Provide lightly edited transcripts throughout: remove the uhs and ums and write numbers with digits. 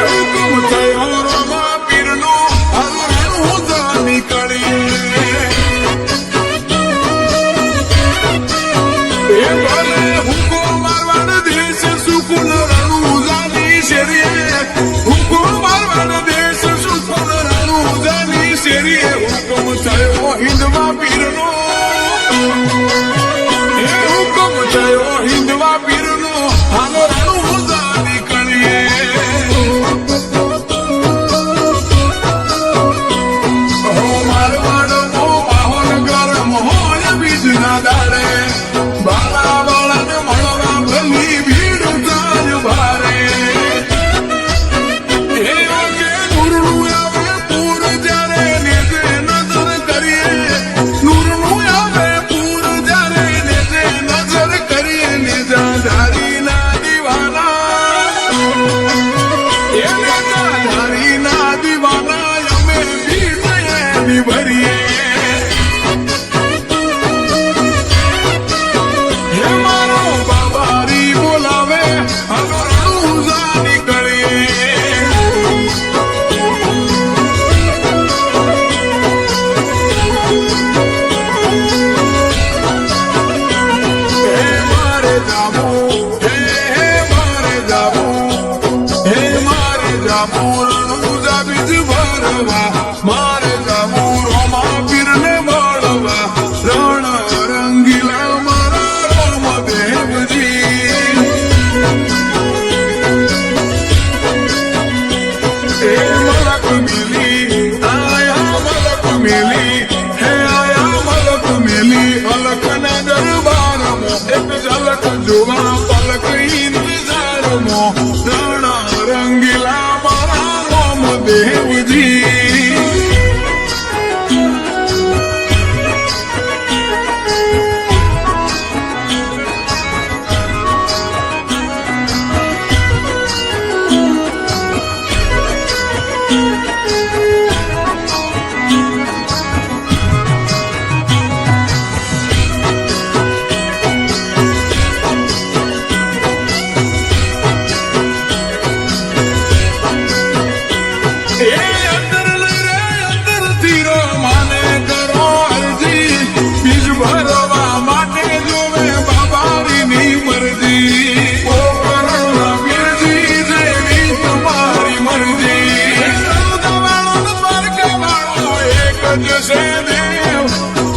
હુકમ થયો રોમા પીરનો હરણું જા નીકળીએ એ ભલે હુકો મારવાડ દેશ સુકુન રણું જાની શેરીએ હુકો મારવાડ દેશ સુકુન રણું જાની શેરીએ હુકમ થયો હિંદવા પીરનો એ હુકમ થયો હિંદવા પીરનો હાલો રણું જા નીકળીએ હો મારવાડ મો માહોલ ગરમ હોય બીજના દાડે બાળા બાળાને મળવા ભલી ભીડ થાય ભારે એ ઓકે નૂરનું આવે પૂર જ્યારે નેજે નજર કરીએ નૂરનું આવે પૂર જ્યારે નેજે નજર કરીએ નેજા ધારીના દીવાના એ નેજા ધારીના દીવાના અમે ભીડ એની ભરીએ મારે જાવું રોમા પીરને મળવા રણ રંગીલા મારા રોમદેવજી એ મલક મિલી આયા મલક મિલી હે આયા મલક મિલી અલકના દરબારમાં એક ઝલક જોવા પલક ઇંતજારમાં રણ રંગીલા મારા રોમદેવજી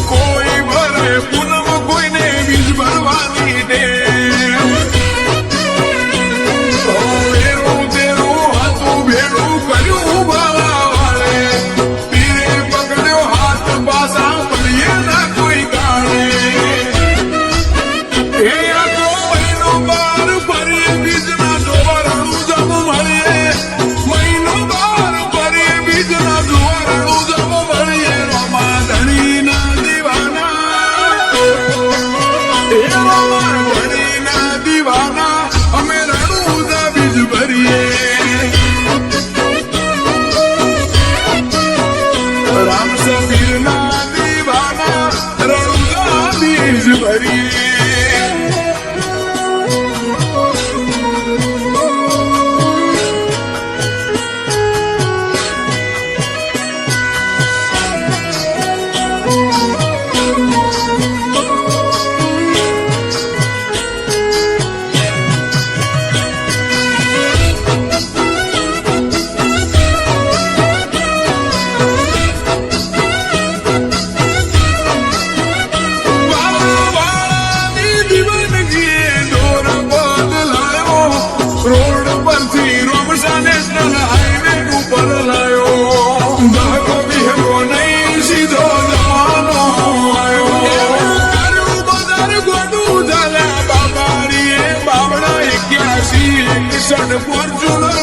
કોઈ ભરે પૂનમ કોઈને બીજ ભરવાની દે વેરું તેરું હતું ભેડું કર્યું ભાવા વાળે પીરે પકડ્યો હાથ પાસા પડીએ ના કોઈ કાળે એ આખો મહિનો બાર ફરીએ બીજના જોવારણું જમ મળીએ મહિનો બાર ફરીએ બીજના જોવારણું જમ મળીએ રોમા ધણીના દીવાના એ રોમા ધણીના દીવાના અમે રણું જા બીજ ભરીએ રામ સફીરના દીવાના રણું જા બીજ ભરીએ રોડ પરથી રોમસા નેશનલ હાઈવે ઉપર લાયો દહકો વિહરો નહીં સીધો જવાનો આવ્યો બજાર ગોડું ઝાલા બાબારીએ બાબડા 81 61 ફોર્ચ્યુનર